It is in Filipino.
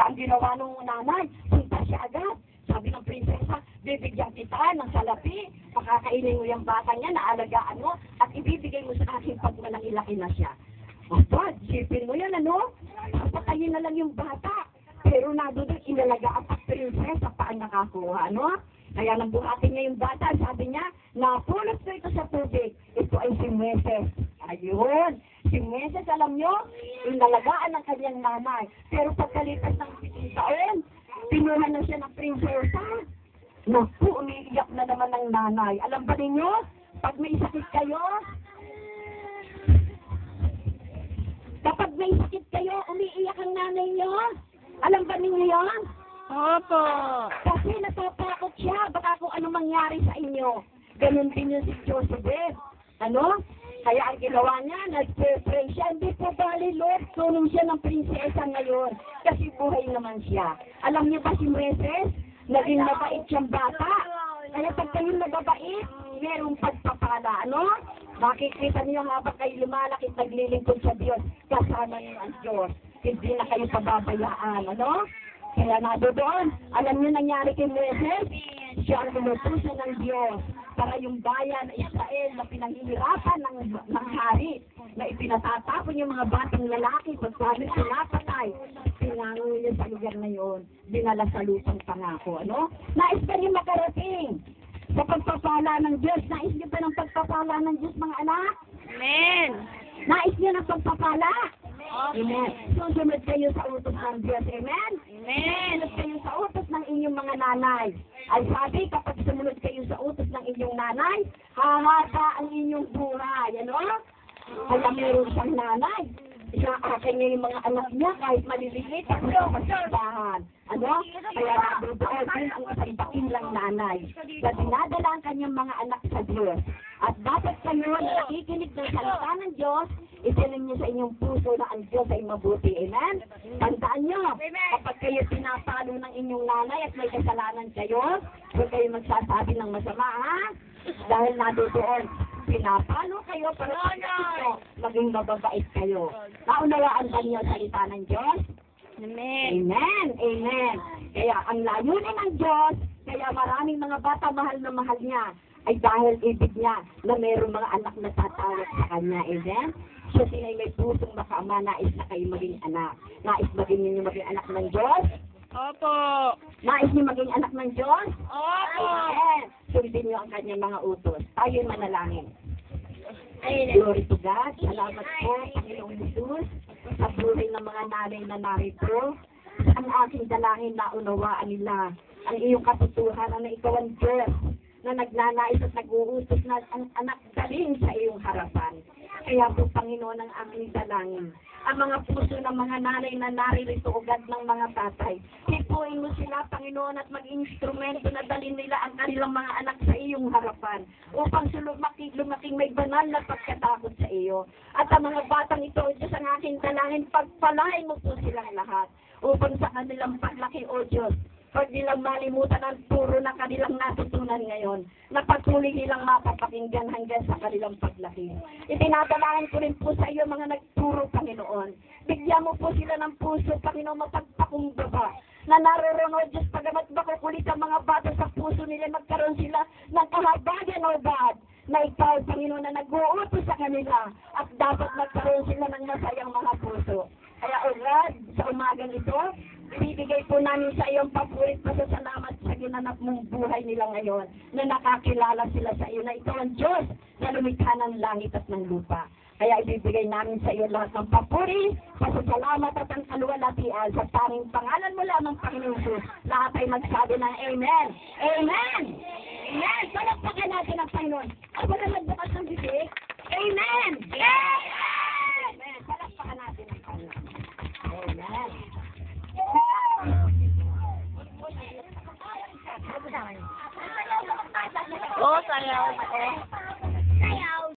Kaya ang ginawa nung nanay, punta siya agad. Sabi ng prinsesa, bibigyan kita ng salapi, pakakainin mo yung bata niya, naalagaan mo, at ibibigay mo sa akin pag malaki-laki na siya. Aba, isipin mo yan, ano? Papatayin na lang yung bata. Pero doon inalaga ang prinsesa pa ang nakakuha, ano? Kaya nang buhatin niya yung bata, sabi niya, napulot ko ito sa tubig. Ito ay si Meses. Ayun. Si Meses, alam nyo, inalagaan ng kanyang nanay. Pero pagkalipas ng 7 taon, pinuha na siya ng prinsesa. Naku, umiiyak na naman ng nanay. Alam ba ninyo, pag may sakit kayo, kapag may sakit kayo, umiiyak ang nanay nyo. Alam ba ninyo yan? Opo. Kasi natatakot siya, baka kung ano mangyari sa inyo. Ganun din yung si Joseph. Ano? Kaya ang ginawa niya, nag-pray siya. Hindi po bali, Lord, tulong siya ng prinsesa ngayon. Kasi buhay naman siya. Alam niyo ba si Meses? Naging mabait siyang bata. Kaya pag kayo nababait, merong pagpapala. Ano? Makikita niyo habang kayo lumalaki, naglilingkod sa Diyos. Kasama niyo ang Diyos. Hindi na kayo pababayaan. Ano? Kaya doon, alam niyo nangyari kay Meses? Siya ang inutusan ng Diyos para yung bayan na Israel na pinanghihirapan ng hari, na ipinatatapon yung mga batang lalaki pagkabit pinapatay, pinangon niya sa lugar na yun, dinala sa lupang pangako. Ano? Nais ba niyo makarating sa pagpapala ng Diyos? Nais niyo ba ng pagpapala ng Diyos, mga anak? Amen. Nais niyo ng pagpapala? Amen. Susunod kayo sa utos ng Diyos. Amen? Amen. Susunod kayo sa utos ng inyong mga nanay. Ay sabi, kapag sumunod kayo sa utos ng inyong nanay, hahaba ang inyong buhay. Ano? Kaya meron siyang nanay. Siya akin niya yung mga anak niya kahit maliliit at magpapasabahan. Ano? Kaya nabubuo din ang isang bakilang nanay na dinadala ang kanyang mga anak sa Diyos. At dapat kayo na nakikinig ng salita ng Diyos, itinig niyo sa inyong puso na ang Diyos ay mabuti. Amen? Tandaan niyo, kapag kayo pinapalo ng inyong nanay at may kasalanan kayo, huwag kayo magsasabi ng masama, ha? Dahil doon, pinapalo kayo para maging mababait kayo. Naunawaan ba niyo salita ng Diyos? Amen. Amen. Amen. Kaya ang layunin ng Diyos, kaya maraming mga bata mahal na mahal niya, ay dahil ibig niya na mayroong mga anak na tatawag sa kanya. Amen? So, sinay may pusong makaama, nais na kayo maging anak. Nais maging ninyo maging anak ng Diyos? Opo. Nais niyo maging anak ng Diyos? Opo. Amen. Sundin niyo ang kanyang mga utos. Tayo'y manalangin. Amen. Glory to God. Salamat po, Panginoong Jesus, sa buhay ng mga nanay na narito. Ang aking dalangin na unawaan nila ang iyong katotohanan na ikaw ang Diyos na nagnanais at nag-uutos na ang anak dalhin sa iyong harapan. Kaya po, Panginoon, ang aking dalangin, ang mga puso ng mga nanay na naririto ugad ng mga tatay, hipuin mo sila, Panginoon, at mag-instrumento na dalhin nila ang kanilang mga anak sa iyong harapan upang lumaking may banal na pagkatakot sa iyo. At ang mga batang ito, Diyos, ang aking dalangin, pagpalain mo po silang lahat upang sa kanilang paglaki, O Diyos, pag nilang malimutan ang turo na kanilang natutunan ngayon, na patuloy nilang mapapakinggan hanggang sa kanilang paglaki. Itinadalahan ko rin po sa iyo mga nagturo, Panginoon. Bigyan mo po sila ng puso, Panginoon, mapagpakumbaba, na naroon, O Diyos, pagamat makukulit ang mga bata sa puso nila, magkaroon sila ng kahabagan, O God, na ikaw, Panginoon, na nag-uutos sa kanila, at dapat magkaroon sila ng masayang mga puso. Kaya, O God, sa umagang ito, ibibigay po namin sa iyong papurit pasasalamat sa ginanap mong buhay nila ngayon, na nakakilala sila sa iyo, na ikaw ang Diyos na lumikha ng langit at ng lupa. Kaya ibibigay namin sa iyo lahat ng papuri, pasasalamat at ang kaluwalhatian sa tanging pangalan mo lamang, Panginoon Jesus. Lahat ay magsabi ng Amen. Amen! Amen! Palakpakan natin ang Panginoon. Ay, wala magbukas ng bibig. Amen! Amen! Palakpakan natin ang Panginoon. Amen! Oh, sayaw ako.